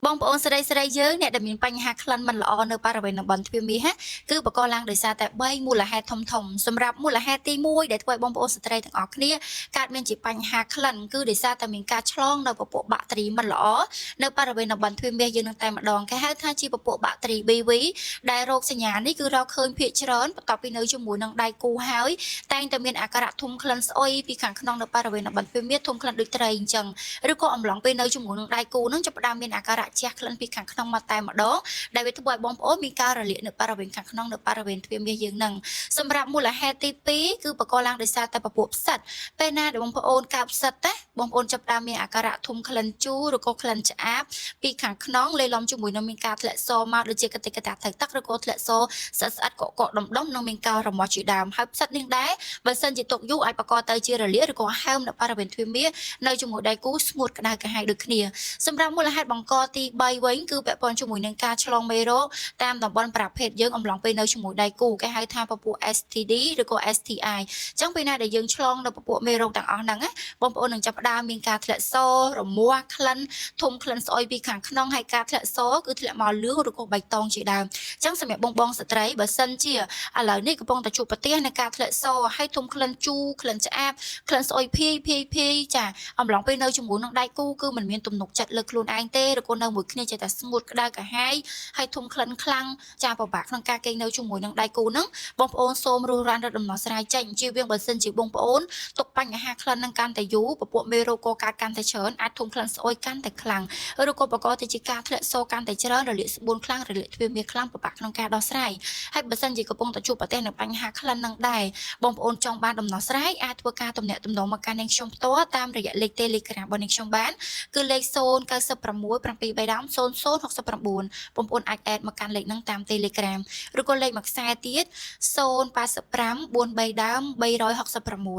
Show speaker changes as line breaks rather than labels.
បងប្អូនស្រីយើងអ្នកដែលមានបញ្ហាក្លិនមិនល្អនៅបរិវេណតំបន់ទ្វារមាសគឺបកឡើងដោយសារតែ3មូលហេតុធំសម្រាប់មូលហេតុទី1ដែលធ្វើឲ្យបងប្អូនស្ត្រីទាំងអស់គ្នាកើតមានជាបញ្ហាក្លិនគឺដោយសារតែមានការឆ្លងនៅពពួកបាក់តេរីមិនល្អនៅបរិវេណតំបន់ទ្វារមាសយើងនឹងតែម្ដងគេហៅថាជាពពួកបាក់តេរី BV ដែលរោគសញ្ញានេះគឺរកឃើញភាគច្រើនបន្ទាប់ពីនៅជាមួយនឹងដៃគូហើយតែងតែមានអាការៈធុំក្លិនស្អុយពីខាងក្នុងនៅបរិវេណតំបន់ទ្វារមាសធុំក្លិនដូចត្រីអញ្ចឹងឬក៏អំឡុងពេលនៅជាមួយនឹងដៃគូនឹងចាប់ផ្ដើមមានអាការៈជះក្លិនពីខាងក្នុងមកតែម្ដងដែលវាធ្វើឲ្យបងប្អូនមានការរលាកនៅបរិវេណខាងក្នុងនៅបរិវេណទ្វារមាសយើងនឹងសម្រាប់មូលហេតុទី2គឺបកឡើងដោយសារតែពពួកផ្សិតពេលណាដែលបងប្អូនកើតផ្សិតទេបងប្អូនចាប់ផ្ដើមមានអាការៈធុំក្លិនជូរឬក៏ក្លិនឆ្អាបពីខាងក្នុងលេឡំជាមួយនឹងមានការធ្លាក់សមកដូចជាកតិកតាត្រូវទឹកឬក៏ធ្លាក់សស្អិតកកដុំនិងមានការរមាស់ជាដើមហើយផ្សិតនេះដែរបើសិនជាទុកយូរអាចបកទៅជារលាកឬក៏ហើមនៅបរិវេណទ្វារមាសនៅជាមួយដៃគូស្ងួតក្តៅកាហាយដូចគ្នាសម្រាប់មូលហេតុបង្កទី3វិញគឺពាក់ព័ន្ធជាមួយនឹងការឆ្លងមេរោគតាមតំបន់ប្រភេទយើងអំឡុងពេលនៅជាមួយដៃគូគេហៅថាពពួក STD ឬក៏ STI អញ្ចឹងពេលណាដែលយើងឆ្លងនៅពពួកមេរោគទាំងអស់ហ្នឹងបងប្អូននឹងចាប់ផ្ដើមមានការធ្លាក់សរមាស់ក្លិនធំក្លិនស្អុយពីខាងក្នុងហើយការធ្លាក់សគឺធ្លាក់មកលឿងឬក៏បៃតងជាដើមអញ្ចឹងសម្រាប់បងស្ត្រីបើសិនជាឥឡូវនេះកំពុងតែជួបប្រទះនៃការធ្លាក់សហើយធំក្លិនជូរក្លិនឆ្អាបក្លិនស្អុយភាយចាអំឡុងពេលនៅជាមួយនឹងដៃគូគឺមិនមានទំនុកចិត្តលើខ្លួនឯងទេឬក៏នៅមួយគ្នាចេះតែស្ងួតក្តៅកាហាយហើយធំក្លិនខ្លាំងចាពិបាកក្នុងការគេងនៅជាមួយនឹងដៃគូហ្នឹងបងប្អូនសូមរស់រានរត់ដំណោះស្រាយចេញជៀសវាងបើសិនជាបងប្អូនទុកបញ្ហាក្លិននឹងកាន់តែយូរពពួកមេរោគកកើតកាន់តែច្រើនអាចធំក្លិនស្អុយកាន់តែខ្លាំងឬក៏បង្កទៅជាការធ្លាក់សកាន់តែច្រើនរលាកស្បួនខ្លាំងរលាកទ្វារមាសខ្លាំងពិបាកក្នុងការដោះស្រាយហើយបើសិនជាកំពុងតែជួបប្រទះនឹងបញ្ហាក្លិននឹងដែរបងប្អូនចង់បានដំណោះស្រាយអាចធ្វើការទំនាក់ទំនងមកកាន់នាងខ្ញុំផ្ទាល់តាមរយៈលេខ Telegram របស់នាងខ្ញុំបានគឺលេខ0967800069បងប្អូនអាចแอดមកកាន់លេខហ្នឹងតាម Telegram ឬក៏លេខមួយខ្សែទៀត085 43 366